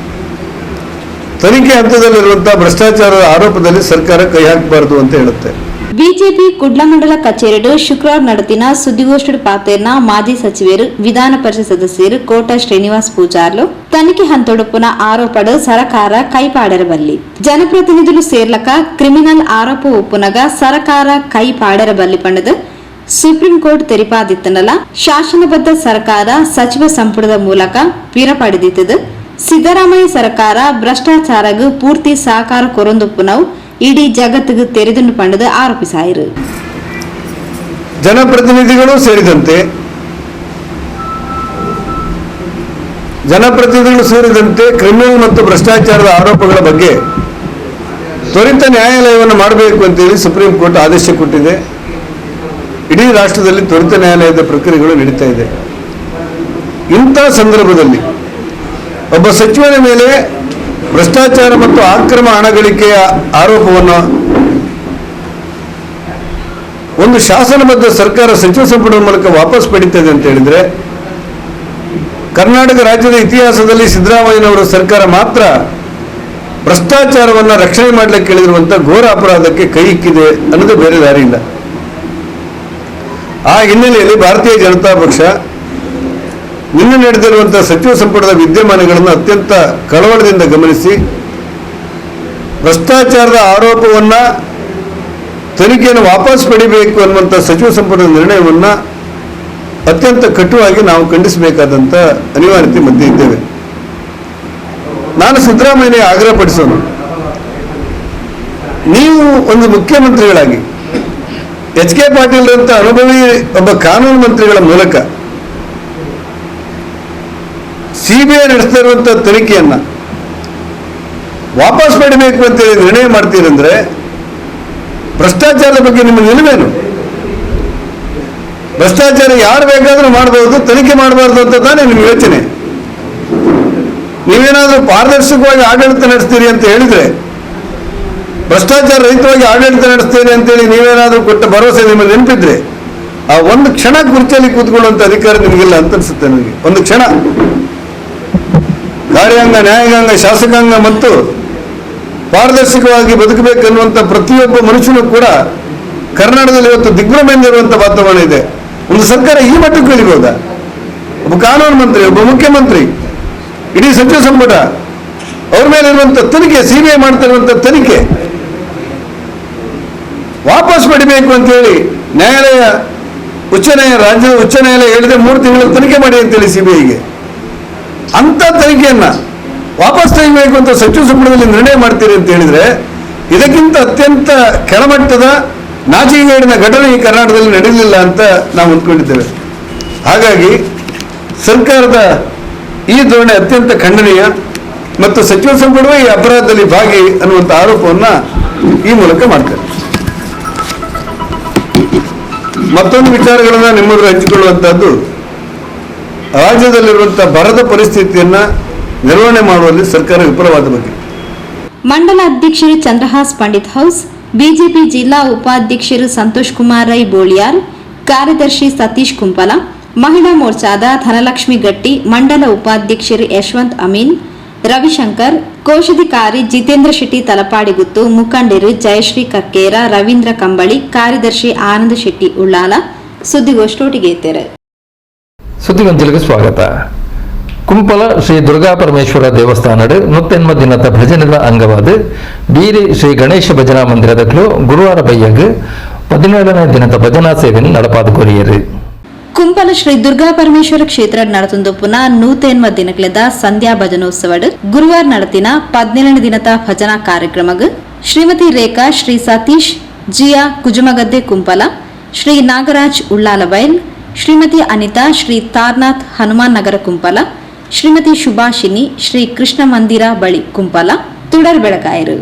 ತನಿಖೆ ಹಂತದಲ್ಲಿರುವಂತಹ ಭ್ರಷ್ಟಾಚಾರದ ಆರೋಪದಲ್ಲಿ ಸರ್ಕಾರ ಕೈ ಹಾಕಬಾರದು ಅಂತ ಹೇಳುತ್ತೆ. ಬಿಜೆಪಿ ಕುಡ್ಲಮಂಡಲ ಕಚೇರಿಡು ಶುಕ್ರವಾರ ನಡೆದಿನ ಸುದ್ದಿಗೋಷ್ಠಿ ಪಾತೆರ್ನ ಮಾಜಿ ಸಚಿವರು ವಿಧಾನ ಪರಿಷತ್ ಸದಸ್ಯರು ಕೋಟಾ ಶ್ರೀನಿವಾಸ್ ಪೂಜಾರ್ಲು ತನಿಖೆ ಹಂತೊಡುಪುನ ಆರೋಪಡು ಸರಕಾರ ಕೈಪಾಡರಬಲ್ಲಿ ಜನಪ್ರತಿನಿಧುಲು ಸೇರ್ಲಕ ಕ್ರಿಮಿನಲ್ ಆರೋಪ ಒಪ್ಪುನಗ ಸರಕಾರ ಕೈಪಾಡರಬಲ್ಲಿ ಪಂಡದು ಸುಪ್ರೀಂ ಕೋರ್ಟ್ ತೆರಿಪಾದಿತ್ತನಲ್ಲ ಶಾಸನಬದ್ಧ ಸರ್ಕಾರ ಸಚಿವ ಸಂಪುಟದ ಮೂಲಕ ಪೀರಪಡೆದಿತ್ತದು ಸಿದ್ದರಾಮಯ್ಯ ಸರ್ಕಾರ ಭ್ರಷ್ಟಾಚಾರಗೂ ಪೂರ್ತಿ ಸಹಕಾರ ಕೊರೊಂದುಪ್ಪುನವು ಇಡೀ ಜಗತ್ತಿಗೂ ತೆರೆದುಂಡು ಪಂಡದು ಆರೋಪಿಸಾಯಿರು. ಜನಪ್ರತಿನಿಧಿಗಳು ಸೇರಿದಂತೆ ಕ್ರಿಮಿನಲ್ ಮತ್ತು ಭ್ರಷ್ಟಾಚಾರದ ಆರೋಪಗಳ ಬಗ್ಗೆ ತ್ವರಿತ ನ್ಯಾಯಾಲಯವನ್ನು ಮಾಡಬೇಕು ಅಂತೇಳಿ ಸುಪ್ರೀಂ ಕೋರ್ಟ್ ಆದೇಶ ಕೊಟ್ಟಿದೆ. ಇಡೀ ರಾಷ್ಟ್ರದಲ್ಲಿ ತ್ವರಿತ ನ್ಯಾಯಾಲಯದ ಪ್ರಕ್ರಿಯೆಗಳು ನಡೀತಾ ಇದೆ. ಇಂಥ ಸಂದರ್ಭದಲ್ಲಿ ಒಬ್ಬ ಸಚಿವನ ಮೇಲೆ ಭ್ರಷ್ಟಾಚಾರ ಮತ್ತು ಅಕ್ರಮ ಹಣ ಗಳಿಕೆಯ ಆರೋಪವನ್ನು ಒಂದು ಶಾಸನಬದ್ಧ ಸರ್ಕಾರ ಸಚಿವ ಸಂಪುಟದ ಮೂಲಕ ವಾಪಸ್ ಪಡೀತದೆ ಅಂತ ಹೇಳಿದ್ರೆ, ಕರ್ನಾಟಕ ರಾಜ್ಯದ ಇತಿಹಾಸದಲ್ಲಿ ಸಿದ್ದರಾಮಯ್ಯನವರ ಸರ್ಕಾರ ಮಾತ್ರ ಭ್ರಷ್ಟಾಚಾರವನ್ನು ರಕ್ಷಣೆ ಮಾಡಲಿಕ್ಕೆ ಹೇಳಿರುವಂತಹ ಘೋರ ಅಪರಾಧಕ್ಕೆ ಕೈ ಇಕ್ಕಿದೆ ಅನ್ನೋದು ಬೇರೆ ದಾರಿ ಇಲ್ಲ. ಆ ಹಿನ್ನೆಲೆಯಲ್ಲಿ ಭಾರತೀಯ ಜನತಾ ಪಕ್ಷ ನಿನ್ನೆ ನಡೆದಿರುವಂತಹ ಸಚಿವ ಸಂಪುಟದ ವಿದ್ಯಮಾನಗಳನ್ನು ಅತ್ಯಂತ ಕಳವಳದಿಂದ ಗಮನಿಸಿ ಭ್ರಷ್ಟಾಚಾರದ ಆರೋಪವನ್ನ ತನಿಖೆಯನ್ನು ವಾಪಸ್ ಪಡಿಬೇಕು ಅನ್ನುವಂಥ ಸಚಿವ ಸಂಪುಟದ ನಿರ್ಣಯವನ್ನ ಅತ್ಯಂತ ಕಟುವಾಗಿ ನಾವು ಖಂಡಿಸಬೇಕಾದಂಥ ಅನಿವಾರ್ಯತೆ ಮಧ್ಯೆ ಇದ್ದೇವೆ. ನಾನು ಸಿದ್ದರಾಮಯ್ಯ ಆಗ್ರಹಪಡಿಸೋನು, ನೀವು ಒಂದು ಮುಖ್ಯಮಂತ್ರಿಗಳಾಗಿ ಎಚ್ ಕೆ ಪಾಟೀಲ್ ಅಂತ ಅನುಭವಿ ಒಬ್ಬ ಕಾನೂನು ಮಂತ್ರಿಗಳ ಮೂಲಕ ಸಿಬಿಐ ನಡೆಸ್ತಾ ಇರುವಂತಹ ತನಿಖೆಯನ್ನ ವಾಪಸ್ ಪಡಿಬೇಕು ಅಂತೇಳಿ ನಿರ್ಣಯ ಮಾಡ್ತೀರಂದ್ರೆ ಭ್ರಷ್ಟಾಚಾರದ ಬಗ್ಗೆ ನಿಮ್ಮ ನಿಲುವೇನು? ಭ್ರಷ್ಟಾಚಾರ ಯಾರು ಬೇಕಾದ್ರೂ ಮಾಡಬಹುದು, ತನಿಖೆ ಮಾಡಬಾರ್ದು ಅಂತ ತಾನೇ ನಿಮ್ಮ ಯೋಚನೆ. ನೀವೇನಾದ್ರೂ ಪಾರದರ್ಶಕವಾಗಿ ಆಡಳಿತ ನಡೆಸ್ತೀರಿ ಅಂತ ಹೇಳಿದ್ರೆ ಭ್ರಷ್ಟಾಚಾರ ರಹಿತವಾಗಿ ಆಡಳಿತ ನಡೆಸ್ತೇನೆ ಅಂತೇಳಿ ನೀವೇನಾದರೂ ಕೊಟ್ಟ ಭರವಸೆ ನಿಮಗೆ ನೆನಪಿದ್ರೆ ಆ ಒಂದು ಕ್ಷಣ ಕುರ್ಚಿಯಲ್ಲಿ ಕೂತ್ಕೊಳ್ಳುವಂಥ ಅಧಿಕಾರ ನಿಮಗಿಲ್ಲ ಅಂತ ಅನಿಸುತ್ತೆ ನನಗೆ. ಒಂದು ಕ್ಷಣ ಕಾರ್ಯಾಂಗ, ನ್ಯಾಯಾಂಗ, ಶಾಸಕಾಂಗ ಮತ್ತು ಪಾರದರ್ಶಕವಾಗಿ ಬದುಕಬೇಕನ್ನುವಂಥ ಪ್ರತಿಯೊಬ್ಬ ಮನುಷ್ಯನೂ ಕೂಡ ಕರ್ನಾಟಕದಲ್ಲಿ ಇವತ್ತು ದಿಗ್ಭ್ರಮೆಯಿಂದಿರುವಂಥ ವಾತಾವರಣ ಇದೆ. ಒಂದು ಸರ್ಕಾರ ಈ ಮಟ್ಟಕ್ಕೆ ಇಳಿಬೋದ? ಒಬ್ಬ ಕಾನೂನು ಮಂತ್ರಿ, ಒಬ್ಬ ಮುಖ್ಯಮಂತ್ರಿ, ಇಡೀ ಸಚಿವ ಸಂಪುಟ, ಅವ್ರ ಮೇಲೆ ಇರುವಂಥ ತನಿಖೆ, CBI ಮಾಡ್ತಾ ಇರುವಂಥ ತನಿಖೆ ವಾಪಸ್ ಪಡಿಬೇಕು ಅಂತೇಳಿ ನ್ಯಾಯಾಲಯ, ರಾಜ್ಯದ ಉಚ್ಚ ನ್ಯಾಯಾಲಯ ಹೇಳಿದೆ 3 ತಿಂಗಳ ತನಿಖೆ ಮಾಡಿ ಅಂತೇಳಿ CBIಗೆ. ಅಂಥ ತನಿಖೆಯನ್ನ ವಾಪಸ್ ತೆಗಿಬೇಕು ಅಂತ ಸಚಿವ ಸಂಪುಟದಲ್ಲಿ ನಿರ್ಣಯ ಮಾಡ್ತೀರಿ ಅಂತ ಹೇಳಿದ್ರೆ ಇದಕ್ಕಿಂತ ಅತ್ಯಂತ ಕೆಳಮಟ್ಟದ ನಾಚಿಕೆಗೇಡಿನ ಘಟನೆ ಈ ಕರ್ನಾಟಕದಲ್ಲಿ ನಡೆಯಲಿಲ್ಲ ಅಂತ ನಾವು ಅಂದ್ಕೊಂಡಿದ್ದೇವೆ. ಹಾಗಾಗಿ ಸರ್ಕಾರದ ಈ ಧೋರಣೆ ಅತ್ಯಂತ ಖಂಡನೀಯ ಮತ್ತು ಸಚಿವ ಸಂಪುಟವೇ ಈ ಅಪರಾಧದಲ್ಲಿ ಭಾಗಿ ಅನ್ನುವಂಥ ಆರೋಪವನ್ನು ಈ ಮೂಲಕ ಮಾಡ್ತಾರೆ. ಮತ್ತೊಂದು ವಿಚಾರಗಳನ್ನು ನಿಮ್ಮೊಂದಿಗೆ ಹಂಚಿಕೊಳ್ಳುವಂಥದ್ದು, ರಾಜ್ಯದಲ್ಲಿರುವಂಥ ಬರದ ಪರಿಸ್ಥಿತಿಯನ್ನು ನಿರ್ವಹಣೆ ಮಾಡುವಲ್ಲಿ ಸರ್ಕಾರ ವಿಫಲವಾದ ಬಗ್ಗೆ. ಮಂಡಲ ಅಧ್ಯಕ್ಷರು ಚಂದ್ರಹಾಸ್ ಪಂಡಿತ್ ಹೌಸ್, ಬಿಜೆಪಿ ಜಿಲ್ಲಾ ಉಪಾಧ್ಯಕ್ಷರು ಸಂತೋಷ್ ಕುಮಾರ್ ರೈ ಬೋಳಿಯಾರ್, ಕಾರ್ಯದರ್ಶಿ ಸತೀಶ್ ಕುಂಪಲ, ಮಹಿಳಾ ಮೋರ್ಚಾದ ಧನಲಕ್ಷ್ಮಿ ಗಟ್ಟಿ, ಮಂಡಲ ಉಪಾಧ್ಯಕ್ಷರು ಯಶವಂತ್ ಅಮೀನ್, ರವಿಶಂಕರ್, ಕೋಶಾಧಿಕಾರಿ ಜಿತೇಂದ್ರ ಶೆಟ್ಟಿ ತಲಪಾಡಿಗುತ್ತು, ಮುಖಂಡರು ಜಯಶ್ರೀ ಕರ್ಕೇರ, ರವೀಂದ್ರ ಕಂಬಳಿ, ಕಾರ್ಯದರ್ಶಿ ಆನಂದ್ ಶೆಟ್ಟಿ ಉಳ್ಳಾಲ ಸುದ್ದಿಗೋಷ್ಠಿಗೆ ಎತ್ತರೆ. ಸುದ್ದಿಗೊಂಚಲಿಗೆ ಸ್ವಾಗತ. ಕುಂಪಲ ಶ್ರೀ ದುರ್ಗಾ ಪರಮೇಶ್ವರ ದೇವಸ್ಥಾನಡ್ 180 ದಿನದ ಭಜನೆದ ಅಂಗವಾದ ಬೀರಿ ಶ್ರೀ ಗಣೇಶ ಭಜನಾ ಮಂದಿರದಕ್ಕೂ ಗುರುವಾರ ಬೈಯಗ್ 17ನೇ ದಿನದ ಭಜನಾ ಸೇವೆಯನ್ನು ನಡಪಾದ ಕೊರಿಯರು. ಕುಂಪಲ ಶ್ರೀ ದುರ್ಗಾ ಪರಮೇಶ್ವರ ಕ್ಷೇತ್ರ ನಡತುಂದುಪುನ 180 ದಿನಗಳದ ಸಂಧ್ಯಾ ಭಜನೋತ್ಸವಡ್ ಗುರುವಾರ ನಡತಿನ 17ನೇ ದಿನದ ಭಜನಾ ಕಾರ್ಯಕ್ರಮಗ್ ಶ್ರೀಮತಿ ರೇಖಾ, ಶ್ರೀ ಸತೀಶ್ ಜಿಯಾ ಕುಜುಮಗದ್ದೆ ಕುಂಪಲ, ಶ್ರೀ ನಾಗರಾಜ್ ಉಳ್ಳಾಲಬೈಲ್, ಶ್ರೀಮತಿ ಅನಿತಾ, ಶ್ರೀ ತಾರ್ನಾಥ್ ಹನುಮಾನ್ ನಗರ ಕುಂಪಲ, ಶ್ರೀಮತಿ ಶುಭಾಷಿನಿ, ಶ್ರೀ ಕೃಷ್ಣ ಮಂದಿರ ಬಳಿ ಕುಂಪಲ ತುಡರ್ ಬೆಳಗಾಯರು.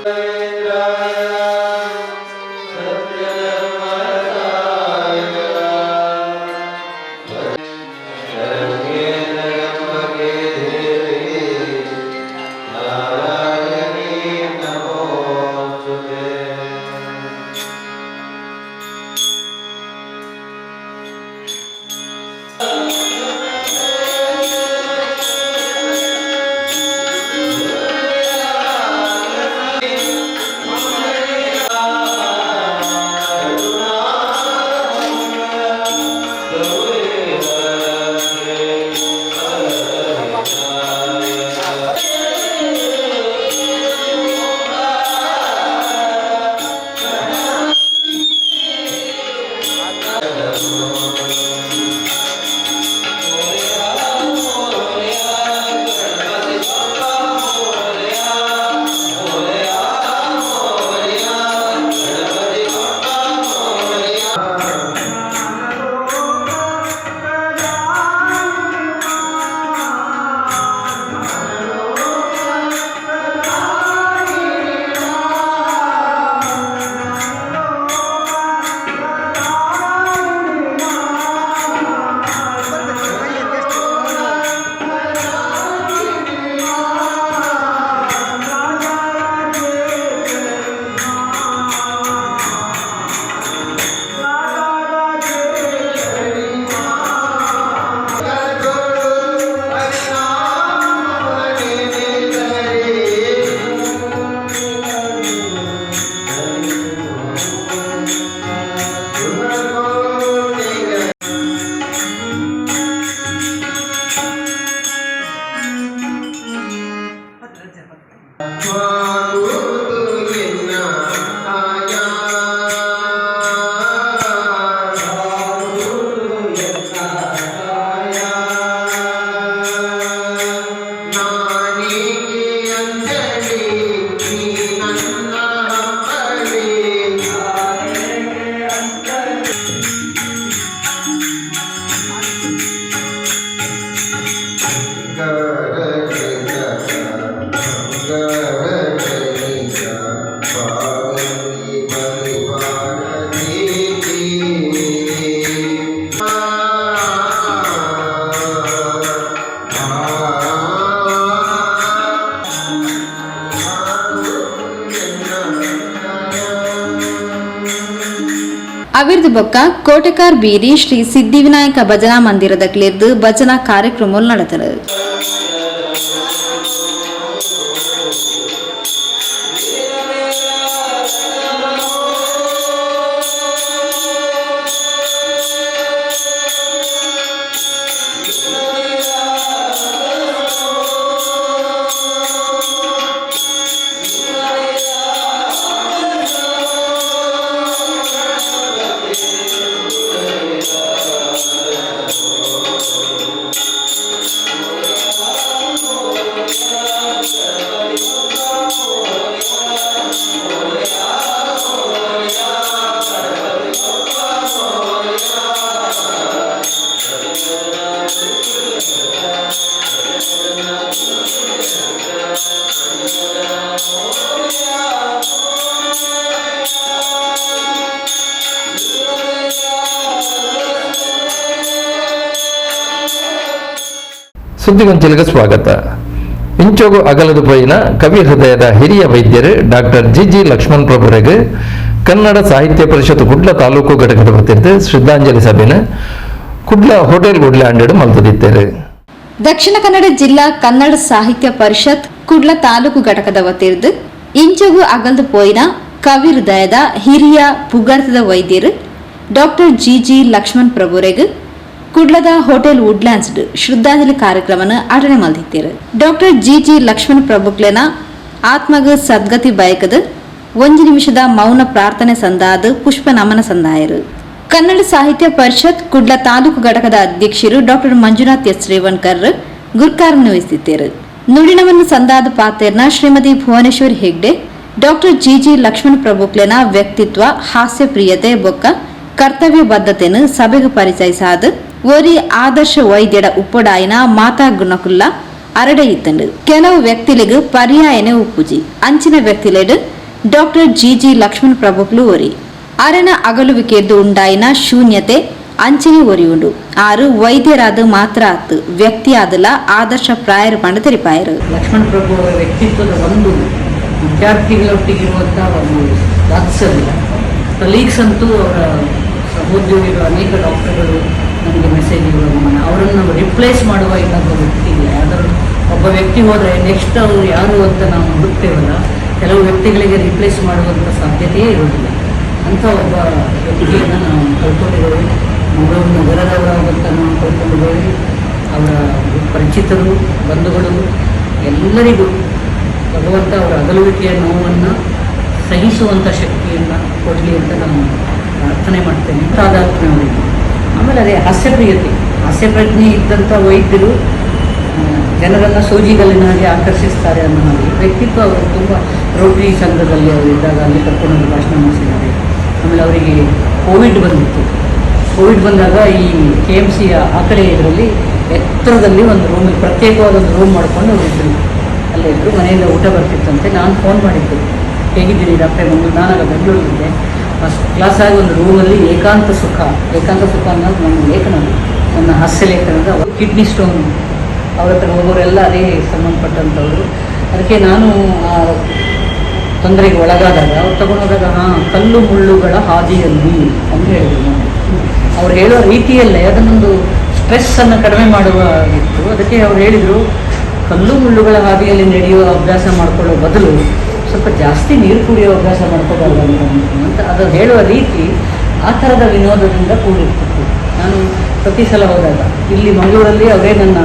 Jai ಅವಿರ್ದು ಬೊಕ್ಕ ಕೋಟೆಕಾರ್ ಬೀರಿ ಶ್ರೀ ಸಿದ್ಧಿವಿನಾಯಕ ಭಜನಾ ಮಂದಿರದಕ್ಲಿರ್ದು ಭಜನಾ ಕಾರ್ಯಕ್ರಮ ನಡೆದರು. ಸುದ್ದಿಗೊಂಚಲಿಗೆ ಸ್ವಾಗತ. ಇಂಚೋಗು ಅಗಲದು ಪೋಯಿನ ಕವಿ ಹೃದಯದ ಹಿರಿಯ ವೈದ್ಯರು ಡಾಕ್ಟರ್ ಜಿ ಲಕ್ಷ್ಮಣ್ ಪ್ರಭುರಿಗೆ ಕನ್ನಡ ಸಾಹಿತ್ಯ ಪರಿಷತ್ ಕುಡ್ಲ ತಾಲೂಕು ಘಟಕದ ವತಿಯಿಂದ ಶ್ರದ್ಧಾಂಜಲಿ ಸಭೆನ ಕುಡ್ಲ ಹೋಟೆಲ್ ಗುಡ್ಲ ಅಂಡೇಡು ಮಲ್ತದಿದ್ದೇವೆ. ದಕ್ಷಿಣ ಕನ್ನಡ ಜಿಲ್ಲಾ ಕನ್ನಡ ಸಾಹಿತ್ಯ ಪರಿಷತ್ ಕುಡ್ಲ ತಾಲೂಕು ಘಟಕದ ವತಿಯಿಂದ ಇಂಚೋಗು ಅಗಲದು ಪೋಯಿನ ಕವಿ ಹೃದಯದ ಹಿರಿಯ ಪುಗಾರ್ಥದ ವೈದ್ಯರು ಡಾಕ್ಟರ್ ಜಿ ಲಕ್ಷ್ಮಣ್ ಪ್ರಭುರಿಗೆ ಕುಡ್ಲದ ಹೋಟೆಲ್ ವುಡ್ಲ್ಯಾಂಡ್ಸ್ ಶ್ರದ್ಧಾಂಜಲಿ ಕಾರ್ಯಕ್ರಮನ ಆಟನೆ ಮಲ್ದಿದ್ದೇರು. ಡಾಕ್ಟರ್ ಜಿ ಲಕ್ಷ್ಮಣ್ ಪ್ರಭುಕ್ಲೆನ ಆತ್ಮಗ ಸದ್ಗತಿ ಬಯಕದ 1 ನಿಮಿಷದ ಮೌನ ಪ್ರಾರ್ಥನೆ ಸಂದಾದ ಪುಷ್ಪ ನಮನ ಸಂದಾಯರು. ಕನ್ನಡ ಸಾಹಿತ್ಯ ಪರಿಷತ್ ಕುಡ್ಲ ತಾಲೂಕು ಘಟಕದ ಅಧ್ಯಕ್ಷರು ಡಾಕ್ಟರ್ ಮಂಜುನಾಥ್ ಎಸ್ ರೇವಣ್ಕರ್ ಗುರುಕಾರ್ಯ ವಹಿಸಿದ್ದೇರು. ನುಡಿನವನ್ನು ಸಂದಾದ ಪಾತೆರ್ನ ಶ್ರೀಮತಿ ಭುವನೇಶ್ವರಿ ಹೆಗ್ಡೆ ಡಾಕ್ಟರ್ ಜಿ ಲಕ್ಷ್ಮಣ್ ಪ್ರಭುಕ್ಲೆನ ವ್ಯಕ್ತಿತ್ವ, ಹಾಸ್ಯ ಪ್ರಿಯತೆ ಬೊಕ್ಕ ಕರ್ತವ್ಯ ಬದ್ಧತೆಯನ್ನು ಸಭೆಗೆ ಪರಿಚಯಿಸಾದ ಒರಿ ಆದರ್ಶ ವೈದ್ಯರ ಉಪ್ಪುಡಾಯಿನ ಮಾತಾ ಗುಣಕುಲ್ಲ ಅರಡೆ ಇತ್ತಂಡು. ಕೆಲವು ವ್ಯಕ್ತಿಲಿಗೆ ಪರ್ಯಾಯನೆ ಉಪ್ಪುಜಿ ಅಂಚಿನ ವ್ಯಕ್ತಿಲೆಡು ಡಾಕ್ಟರ್ ಜಿ ಲಕ್ಷ್ಮಣ್ ಪ್ರಭುಕ್ಲು ಒರಿ ಅರನ ಅಗಲುವಿಕೆದ್ದು ಉಂಡಾಯಿನ ಶೂನ್ಯತೆ ಅಂಚಿನ ಒರಿ ಉಂಡು. ಆರು ವೈದ್ಯರಾದ ಮಾತ್ರ ಆತು ವ್ಯಕ್ತಿ ಆದಲ ಆದರ್ಶ ಪ್ರಾಯರು ಪಂಡ ತೆರಿಪಾಯರು. ಲಕ್ಷ್ಮಣ್ ಪ್ರಭು ಅವರ ವ್ಯಕ್ತಿತ್ವದ ಒಂದು ವಿದ್ಯಾರ್ಥಿಗಳೊಟ್ಟಿಗಿರುವಂತಹ ಒಂದು ವಾತ್ಸಲ್ಯ, ಕಲೀಗ್ಸ್ ಅಂತೂ ಅವರ ಸಹೋದ್ಯೋಗಿಗಳು ಅನೇಕ ಡಾಕ್ಟರ್ಗಳು ನನಗೆ ಮೆಸೇಜ್ಗಳು ಅವರನ್ನು ನಾವು ರಿಪ್ಲೇಸ್ ಮಾಡುವ ಇನ್ನೊಬ್ಬ ವ್ಯಕ್ತಿ ಇಲ್ಲ. ಯಾವ್ದಾದ್ರು ಒಬ್ಬ ವ್ಯಕ್ತಿ ಹೋದರೆ ನೆಕ್ಸ್ಟ್ ಅವರು ಯಾರು ಅಂತ ನಾವು ಹುಡುಕ್ತೇವಲ್ಲ, ಕೆಲವು ವ್ಯಕ್ತಿಗಳಿಗೆ ರಿಪ್ಲೇಸ್ ಮಾಡುವಂಥ ಸಾಧ್ಯತೆಯೇ ಇರೋದಿಲ್ಲ. ಅಂಥ ಒಬ್ಬ ವ್ಯಕ್ತಿಯನ್ನು ನಾವು ಕಳ್ಕೊಂಡಿದ್ದೇವೆ. ಮಂಗಳೂರು ನಗರದವರಾದಂಥ ನಾವು ಕಳ್ಕೊಂಡಿದ್ದೇವೆ. ಅವರ ಪರಿಚಿತರು, ಬಂಧುಗಳು ಎಲ್ಲರಿಗೂ ಭಗವಂತ ಅವರ ಅಗಲುವಿಕೆಯ ನೋವನ್ನು ಸಹಿಸುವಂಥ ಶಕ್ತಿಯನ್ನು ಕೊಡಲಿ ಅಂತ ನಾನು ಪ್ರಾರ್ಥನೆ ಮಾಡ್ತೇನೆ. ತಾದಾತ್ಮ್ಯ ಅವರಿಗೆ. ಆಮೇಲೆ ಅದೇ ಹಾಸ್ಯಪ್ರಜ್ಞೆ ಇದ್ದಂಥ ವೈದ್ಯರು ಜನರನ್ನು ಸೋಜಿಗಲ್ಲಿನ ಹಾಗೆ ಆಕರ್ಷಿಸ್ತಾರೆ ಅನ್ನೋ ಹಾಗೆ ವ್ಯಕ್ತಿತ್ವ ಅವರು ತುಂಬ ರೋಟರಿ ಸಂಘದಲ್ಲಿ ಅವರು ಇದ್ದಾಗ ಅಲ್ಲಿ ಕರ್ಕೊಂಡು ಭಾಷಣ ಮಾಡಿಸಿದ್ದಾರೆ. ಆಮೇಲೆ ಅವರಿಗೆ ಕೋವಿಡ್ ಬಂದಿತ್ತು. ಕೋವಿಡ್ ಬಂದಾಗ ಈ KMC ಆ ಕಡೆ ಇದರಲ್ಲಿ ಎತ್ತರದಲ್ಲಿ ಒಂದು ರೂಮ್, ಪ್ರತ್ಯೇಕವಾದ ಒಂದು ರೂಮ್ ಮಾಡಿಕೊಂಡು ಅವರಿದ್ದರು. ಅಲ್ಲೇ ಇದ್ದರು. ಮನೆಯಿಂದ ಊಟ ಬರ್ತಿತ್ತಂತೆ. ನಾನು ಫೋನ್ ಮಾಡಿದ್ದು, ಹೇಗಿದ್ದೀನಿ ಡಾಕ್ಟ್ರೇ ಬಂದು. ನಾನಾಗ ಬೆಂಗಳೂರಿದ್ದೆ. ಫಸ್ಟ್ ಕ್ಲಾಸಾಗಿ ಒಂದು ರೂಮಲ್ಲಿ ಏಕಾಂತ ಸುಖ ಅನ್ನೋದು ನನ್ನ ಲೇಖನ, ನನ್ನ ಹಾಸ್ಯ ಲೇಖನದ. ಅವರು ಕಿಡ್ನಿ ಸ್ಟೋನ್ ಅವ್ರ ಹತ್ರ ಹೋಗೋರೆಲ್ಲ ಅದೇ ಸಂಬಂಧಪಟ್ಟಂಥವ್ರು. ಅದಕ್ಕೆ ನಾನು ಆ ತೊಂದರೆಗೆ ಒಳಗಾದಾಗ ಅವ್ರು ತಗೊಂಡೋದಾಗ ಕಲ್ಲು ಮುಳ್ಳುಗಳ ಹಾದಿಯಲ್ಲಿ ಅಂತ ಹೇಳಿದ್ರು. ನಾನು ಅವ್ರು ಹೇಳೋ ರೀತಿಯಲ್ಲೇ ಅದನ್ನೊಂದು ಸ್ಟ್ರೆಸ್ಸನ್ನು ಕಡಿಮೆ ಮಾಡುವ ಇತ್ತು. ಅದಕ್ಕೆ ಅವ್ರು ಹೇಳಿದರು, ಕಲ್ಲು ಮುಳ್ಳುಗಳ ಹಾದಿಯಲ್ಲಿ ನಡೆಯುವ ಅಭ್ಯಾಸ ಮಾಡಿಕೊಳ್ಳೋ ಬದಲು ಸ್ವಲ್ಪ ಜಾಸ್ತಿ ನೀರು ಕುಡಿಯೋ ಅಭ್ಯಾಸ ಮಾಡ್ಕೋಬಾರ್ದು ಅಂತ ಅದು ಹೇಳುವ ರೀತಿ ಆ ಥರದ ವಿನೋದದಿಂದ ಕೂಡಿರ್ತಿತ್ತು. ನಾನು ಪ್ರತಿ ಸಲ ಹೋದಾಗ ಇಲ್ಲಿ ಮಂಗಳೂರಲ್ಲಿ ಅವರೇ ನನ್ನ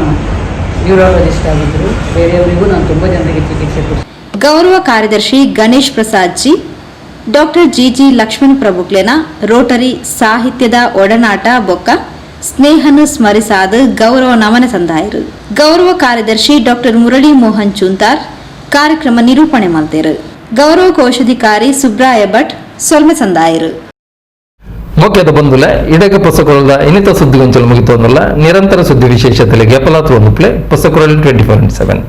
ನ್ಯೂರಾಲಜಿಸ್ಟ್ ಆಗಿದ್ದರು. ಬೇರೆಯವರಿಗೂ ನಾನು ತುಂಬ ಜನರಿಗೆ ಚಿಕಿತ್ಸೆ ಕೊಡ್ತೀನಿ. ಗೌರವ ಕಾರ್ಯದರ್ಶಿ Ganesh Prasad G doctor G Lakshman ಪ್ರಭುಕ್ಲೆನ ರೋಟರಿ ಸಾಹಿತ್ಯದ ಒಡನಾಟ ಬೊಕ್ಕ ಸ್ನೇಹನು ಸ್ಮರಿಸಾದ ಗೌರವ ನಮನ ಸಂದಾಯರು. ಗೌರವ ಕಾರ್ಯದರ್ಶಿ ಡಾಕ್ಟರ್ ಮುರಳಿ ಮೋಹನ್ ಚುಂತಾರ್ ಕಾರ್ಯಕ್ರಮ ನಿರೂಪಣೆ ಮಾಡ್ತಾರೆ. ಗೌರವ ಕೋಶಾಧಿಕಾರಿ ಸುಬ್ರಾಯ ಭಟ್ ಸೊಲ್ಮೆ ಸಂದಾಯರು. ಮುಖ್ಯದ ಬಂಧುಲ ಇಡಗ ಪೊಸಕುರದ ಇನ್ನಿತ ಸುದ್ದಿಗೊಂಚಲು ಮುಗಿತೋಂದಲ್ಲ ನಿರಂತರ ಸುದ್ದಿ ವಿಶೇಷತೆಗೆ ಗೆಪಲಾತು ಒಂದು ಪ್ಲೇ ಪೊಸಕುರಲ್ಲಿ 24/7.